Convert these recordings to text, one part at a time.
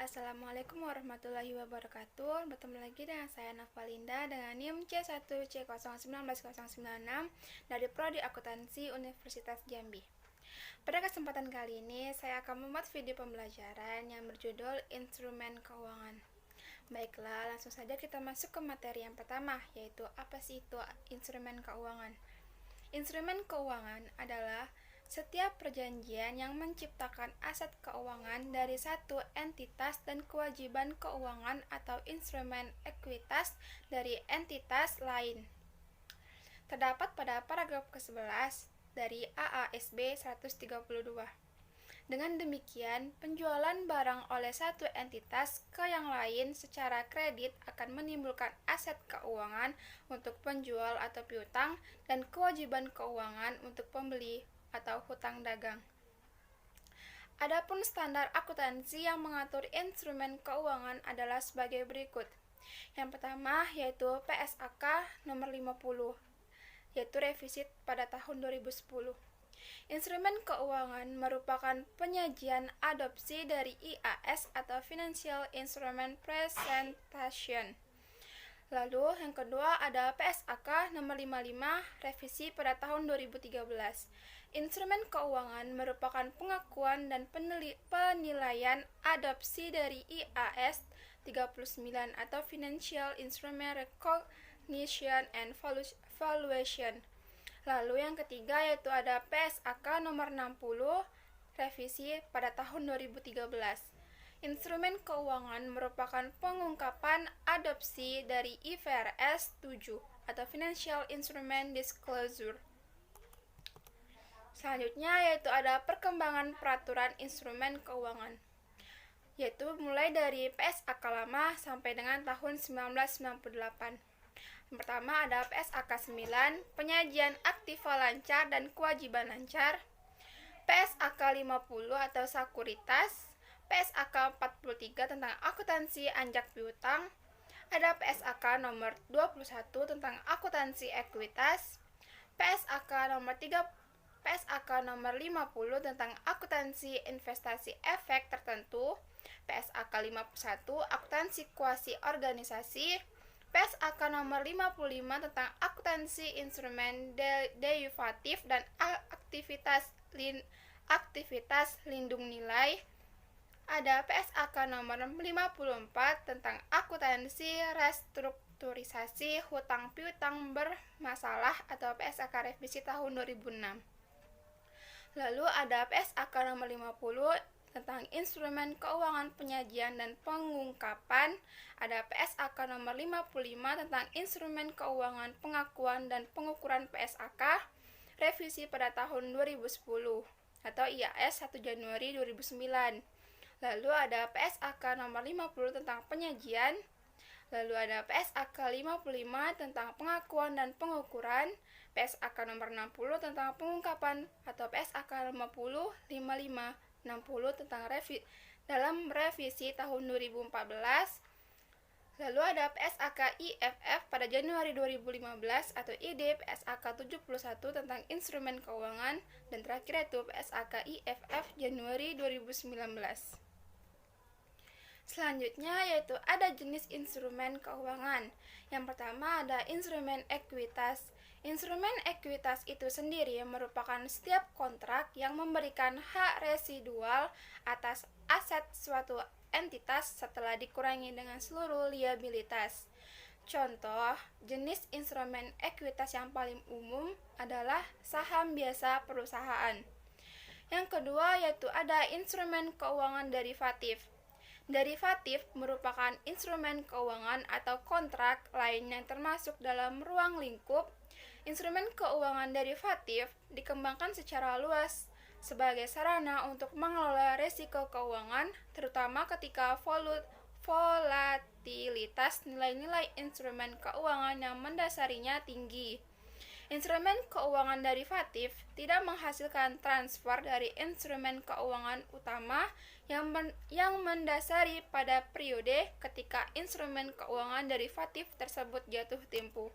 Assalamualaikum warahmatullahi wabarakatuh. Bertemu lagi dengan saya Navalinda dengan NIM C1C0190096 dari Prodi Akuntansi Universitas Jambi. Pada kesempatan kali ini, saya akan membuat video pembelajaran yang berjudul Instrumen Keuangan. Baiklah, langsung saja kita masuk ke materi yang pertama, yaitu apa sih itu instrumen keuangan. Instrumen keuangan adalah setiap perjanjian yang menciptakan aset keuangan dari satu entitas dan kewajiban keuangan atau instrumen ekuitas dari entitas lain. Terdapat pada paragraf ke-11 dari AASB 132. Dengan demikian, penjualan barang oleh satu entitas ke yang lain secara kredit akan menimbulkan aset keuangan untuk penjual atau piutang dan kewajiban keuangan untuk pembeli atau hutang dagang. Adapun standar akuntansi yang mengatur instrumen keuangan adalah sebagai berikut. Yang pertama yaitu PSAK nomor 50, yaitu revisi pada tahun 2010. Instrumen keuangan merupakan penyajian adopsi dari IAS atau Financial Instrument Presentation. Lalu yang kedua ada PSAK nomor 55 revisi pada tahun 2013. Instrumen keuangan merupakan pengakuan dan penilaian adopsi dari IAS 39 atau Financial Instrument Recognition and Valuation. Lalu yang ketiga yaitu ada PSAK nomor 60 revisi pada tahun 2013. Instrumen keuangan merupakan pengungkapan adopsi dari IFRS 7 atau Financial Instrument Disclosure. Selanjutnya yaitu ada perkembangan peraturan instrumen keuangan, yaitu mulai dari PSAK lama sampai dengan tahun 1998. Yang pertama ada PSAK 9, penyajian aktiva lancar dan kewajiban lancar, PSAK 50 atau sekuritas, PSAK 43 tentang akuntansi anjak piutang, ada PSAK nomor 21 tentang akuntansi ekuitas, PSAK nomor 50 tentang akuntansi investasi efek tertentu, PSAK 51 akuntansi kuasi organisasi, PSAK nomor 55 tentang akuntansi instrumen derivatif dan aktivitas lindung nilai. Ada PSAK nomor 54 tentang akuntansi restrukturisasi hutang piutang bermasalah atau PSAK revisi tahun 2006. Lalu ada PSAK nomor 50 tentang instrumen keuangan penyajian dan pengungkapan. Ada PSAK nomor 55 tentang instrumen keuangan pengakuan dan pengukuran PSAK revisi pada tahun 2010 atau IAS 1 Januari 2009. Lalu ada PSAK nomor 50 tentang penyajian. Lalu ada PSAK 55 tentang pengakuan dan pengukuran, PSAK nomor 60 tentang pengungkapan atau PSAK 55 tentang dalam revisi tahun 2014. Lalu ada PSAK IFF pada Januari 2015 atau ID PSAK 71 tentang instrumen keuangan, dan terakhir itu PSAK IFF Januari 2019. Selanjutnya yaitu ada jenis instrumen keuangan. Yang pertama ada instrumen ekuitas. Instrumen ekuitas itu sendiri merupakan setiap kontrak yang memberikan hak residual atas aset suatu entitas setelah dikurangi dengan seluruh liabilitas. Contoh, jenis instrumen ekuitas yang paling umum adalah saham biasa perusahaan. Yang kedua yaitu ada instrumen keuangan derivatif. Derivatif merupakan instrumen keuangan atau kontrak lain yang termasuk dalam ruang lingkup. Instrumen keuangan derivatif dikembangkan secara luas sebagai sarana untuk mengelola risiko keuangan, terutama ketika volatilitas nilai-nilai instrumen keuangan yang mendasarinya tinggi. Instrumen keuangan derivatif tidak menghasilkan transfer dari instrumen keuangan utama yang mendasari pada periode ketika instrumen keuangan derivatif tersebut jatuh tempo.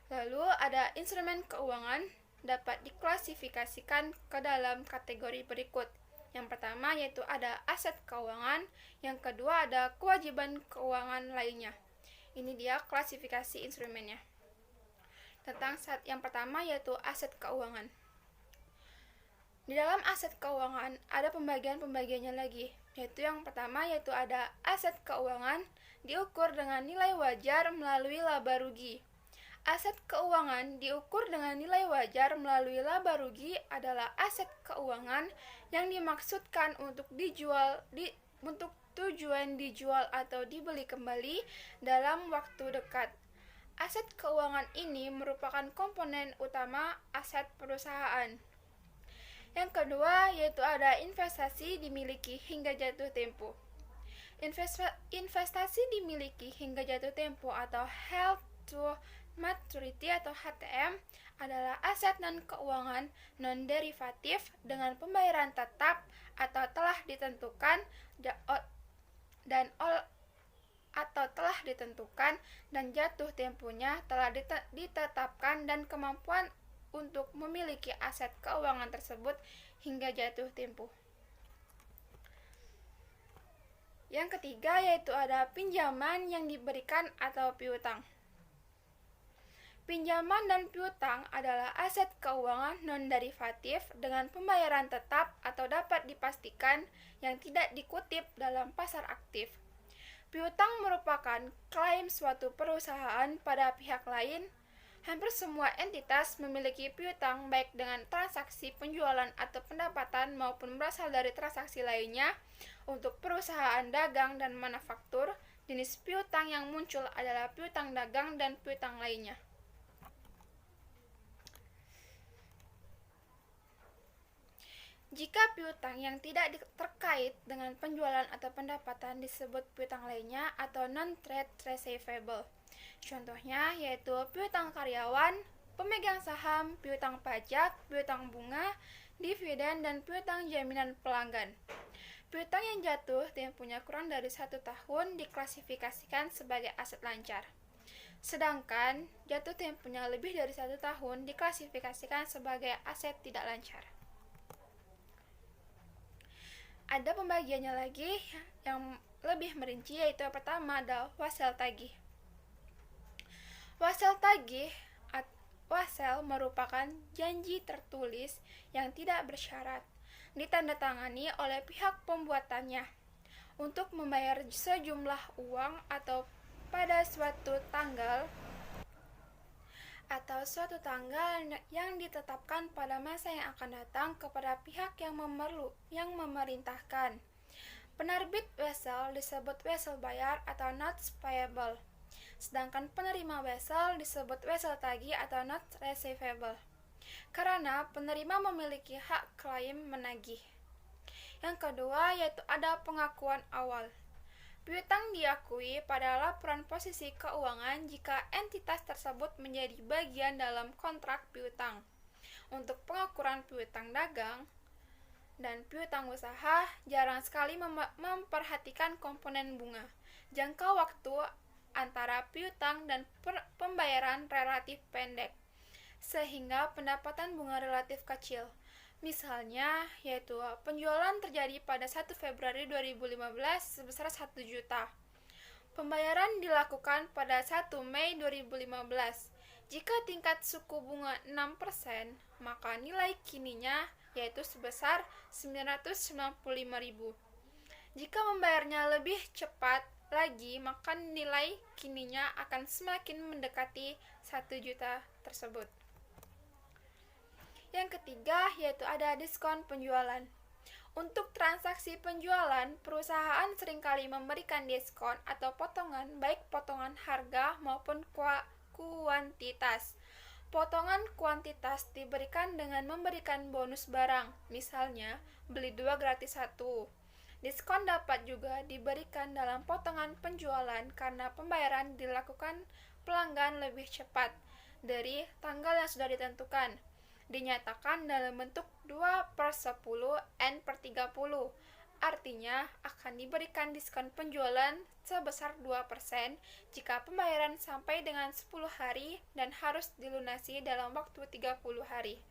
Lalu ada instrumen keuangan dapat diklasifikasikan ke dalam kategori berikut, Yang pertama yaitu ada aset keuangan, yang kedua ada kewajiban keuangan lainnya. Ini dia klasifikasi instrumennya. Tentang yang pertama yaitu aset keuangan. Di dalam aset keuangan ada pembagiannya lagi, yaitu yang pertama yaitu ada aset keuangan diukur dengan nilai wajar melalui laba rugi. Aset keuangan diukur dengan nilai wajar melalui laba rugi adalah aset keuangan yang dimaksudkan untuk untuk tujuan dijual atau dibeli kembali dalam waktu dekat. Aset keuangan ini merupakan komponen utama aset perusahaan. Yang kedua yaitu ada investasi dimiliki hingga jatuh tempo. Investasi dimiliki hingga jatuh tempo atau held to maturity atau HTM adalah aset non-keuangan non-derivatif dengan pembayaran tetap atau telah ditentukan dan jatuh temponya telah ditetapkan dan kemampuan untuk memiliki aset keuangan tersebut hingga jatuh tempo. Yang ketiga yaitu ada pinjaman yang diberikan atau piutang. Pinjaman dan piutang adalah aset keuangan non-derivatif dengan pembayaran tetap atau dapat dipastikan yang tidak dikutip dalam pasar aktif. Piutang merupakan klaim suatu perusahaan pada pihak lain. Hampir semua entitas memiliki piutang baik dengan transaksi penjualan atau pendapatan maupun berasal dari transaksi lainnya. Untuk perusahaan dagang dan manufaktur, jenis piutang yang muncul adalah piutang dagang dan piutang lainnya. Jika piutang yang tidak terkait dengan penjualan atau pendapatan disebut piutang lainnya atau non-trade receivable. Contohnya yaitu piutang karyawan, pemegang saham, piutang pajak, piutang bunga, dividen, dan piutang jaminan pelanggan. Piutang yang jatuh temponya kurang dari 1 tahun diklasifikasikan sebagai aset lancar. Sedangkan jatuh temponya lebih dari 1 tahun diklasifikasikan sebagai aset tidak lancar. Ada pembagiannya lagi yang lebih merinci, yaitu yang pertama ada wasel tagih. Wasel merupakan janji tertulis yang tidak bersyarat, ditandatangani oleh pihak pembuatannya untuk membayar sejumlah uang atau pada suatu tanggal yang ditetapkan pada masa yang akan datang kepada pihak yang memerintahkan. Penerbit wesel disebut wesel bayar atau notes payable, sedangkan penerima wesel disebut wesel tagih atau notes receivable, karena penerima memiliki hak klaim menagih. Yang kedua yaitu ada pengakuan awal. Piutang diakui pada laporan posisi keuangan jika entitas tersebut menjadi bagian dalam kontrak piutang. Untuk pengakuan piutang dagang dan piutang usaha jarang sekali memperhatikan komponen bunga. Jangka waktu antara piutang dan pembayaran relatif pendek, sehingga pendapatan bunga relatif kecil. Misalnya, yaitu penjualan terjadi pada 1 Februari 2015 sebesar 1 juta. Pembayaran dilakukan pada 1 Mei 2015. Jika tingkat suku bunga 6%, maka nilai kininya yaitu sebesar 995.000. Jika membayarnya lebih cepat lagi, maka nilai kininya akan semakin mendekati 1 juta tersebut. Yang ketiga yaitu ada diskon penjualan. Untuk transaksi penjualan, perusahaan seringkali memberikan diskon atau potongan, baik potongan harga maupun kuantitas. Potongan kuantitas diberikan dengan memberikan bonus barang, misalnya beli 2 gratis 1. Diskon dapat juga diberikan dalam potongan penjualan karena pembayaran dilakukan pelanggan lebih cepat dari tanggal yang sudah ditentukan. Dinyatakan dalam bentuk 2/10 N/30, artinya akan diberikan diskon penjualan sebesar 2% jika pembayaran sampai dengan 10 hari dan harus dilunasi dalam waktu 30 hari.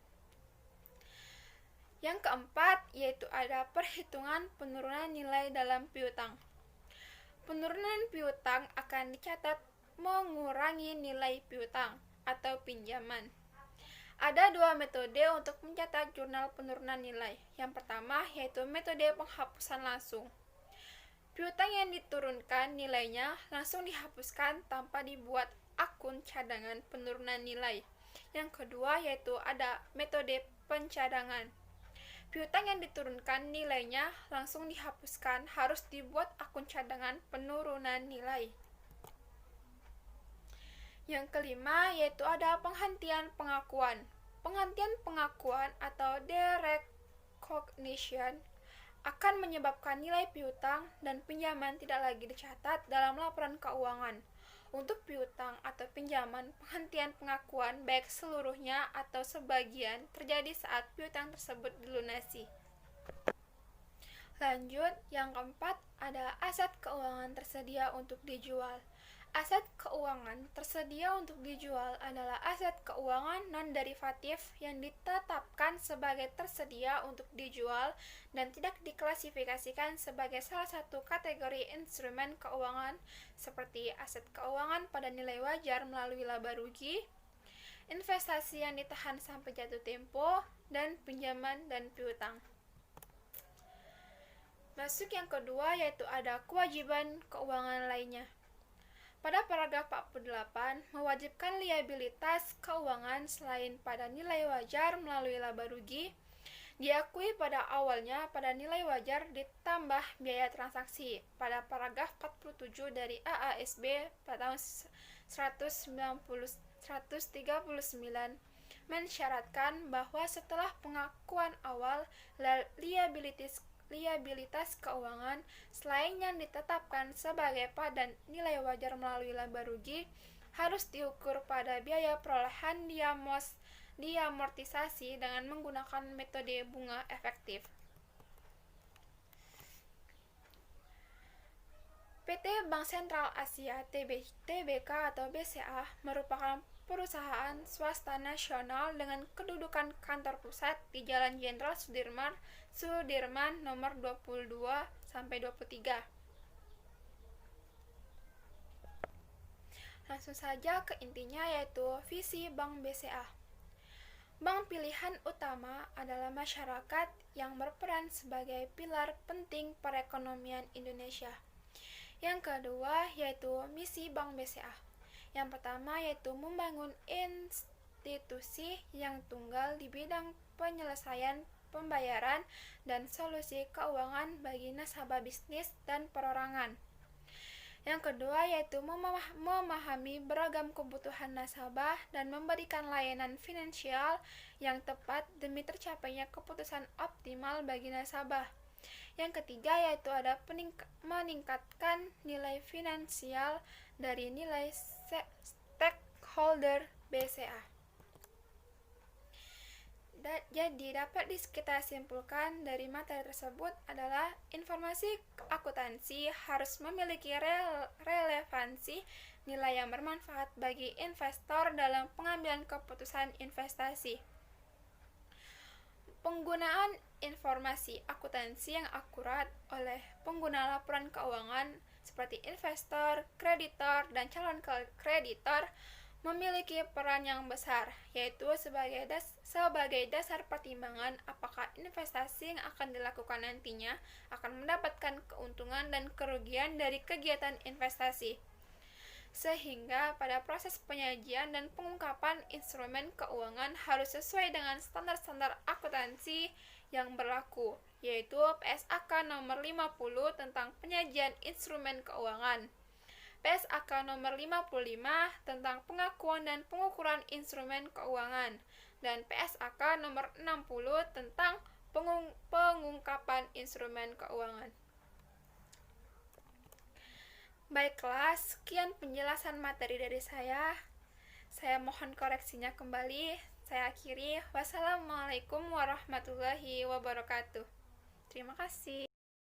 Yang keempat, yaitu ada perhitungan penurunan nilai dalam piutang. Penurunan piutang akan dicatat mengurangi nilai piutang atau pinjaman. Ada dua metode untuk mencatat jurnal penurunan nilai. Yang pertama yaitu metode penghapusan langsung. Piutang yang diturunkan nilainya langsung dihapuskan tanpa dibuat akun cadangan penurunan nilai. Yang kedua yaitu ada metode pencadangan. Piutang yang diturunkan nilainya langsung dihapuskan harus dibuat akun cadangan penurunan nilai. Yang kelima yaitu ada penghentian pengakuan. Penghentian pengakuan atau derecognition akan menyebabkan nilai piutang dan pinjaman tidak lagi dicatat dalam laporan keuangan. Untuk piutang atau pinjaman, penghentian pengakuan baik seluruhnya atau sebagian terjadi saat piutang tersebut dilunasi. Lanjut, yang keempat ada aset keuangan tersedia untuk dijual. Aset keuangan tersedia untuk dijual adalah aset keuangan non-derivatif yang ditetapkan sebagai tersedia untuk dijual dan tidak diklasifikasikan sebagai salah satu kategori instrumen keuangan seperti aset keuangan pada nilai wajar melalui laba rugi, investasi yang ditahan sampai jatuh tempo, dan pinjaman dan piutang. Masuk yang kedua yaitu ada kewajiban keuangan lainnya. Pada paragraf 48, mewajibkan liabilitas keuangan selain pada nilai wajar melalui laba rugi, diakui pada awalnya pada nilai wajar ditambah biaya transaksi. Pada paragraf 47 dari AASB pada tahun 139 mensyaratkan bahwa setelah pengakuan awal liabilitas keuangan selain yang ditetapkan sebagai pada nilai wajar melalui laba rugi harus diukur pada biaya perolehan diamortisasi dengan menggunakan metode bunga efektif. PT Bank Sentral Asia (TBK) atau BCA merupakan perusahaan swasta nasional dengan kedudukan kantor pusat di Jalan Jenderal Sudirman nomor 22-23. Langsung saja ke intinya yaitu visi Bank BCA. Bank pilihan utama adalah masyarakat yang berperan sebagai pilar penting perekonomian Indonesia. Yang kedua yaitu misi Bank BCA. Yang pertama yaitu membangun institusi yang tunggal di bidang penyelesaian pembayaran dan solusi keuangan bagi nasabah bisnis dan perorangan. Yang kedua yaitu memahami beragam kebutuhan nasabah dan memberikan layanan finansial yang tepat demi tercapainya keputusan optimal bagi nasabah. Yang ketiga yaitu ada meningkatkan nilai finansial dari nilai stakeholder BCA. Jadi dapat kita simpulkan dari materi tersebut adalah informasi akuntansi harus memiliki relevansi nilai yang bermanfaat bagi investor dalam pengambilan keputusan investasi. Penggunaan informasi akuntansi yang akurat oleh pengguna laporan keuangan seperti investor, kreditor, dan calon kreditor memiliki peran yang besar, yaitu sebagai dasar pertimbangan apakah investasi yang akan dilakukan nantinya akan mendapatkan keuntungan dan kerugian dari kegiatan investasi. Sehingga pada proses penyajian dan pengungkapan instrumen keuangan harus sesuai dengan standar-standar akuntansi yang berlaku, yaitu PSAK nomor 50 tentang penyajian instrumen keuangan, PSAK nomor 55 tentang pengakuan dan pengukuran instrumen keuangan, dan PSAK nomor 60 tentang pengungkapan instrumen keuangan. Baiklah, sekian penjelasan materi dari saya. Saya mohon koreksinya kembali. Saya akhiri. Wassalamualaikum warahmatullahi wabarakatuh. Terima kasih.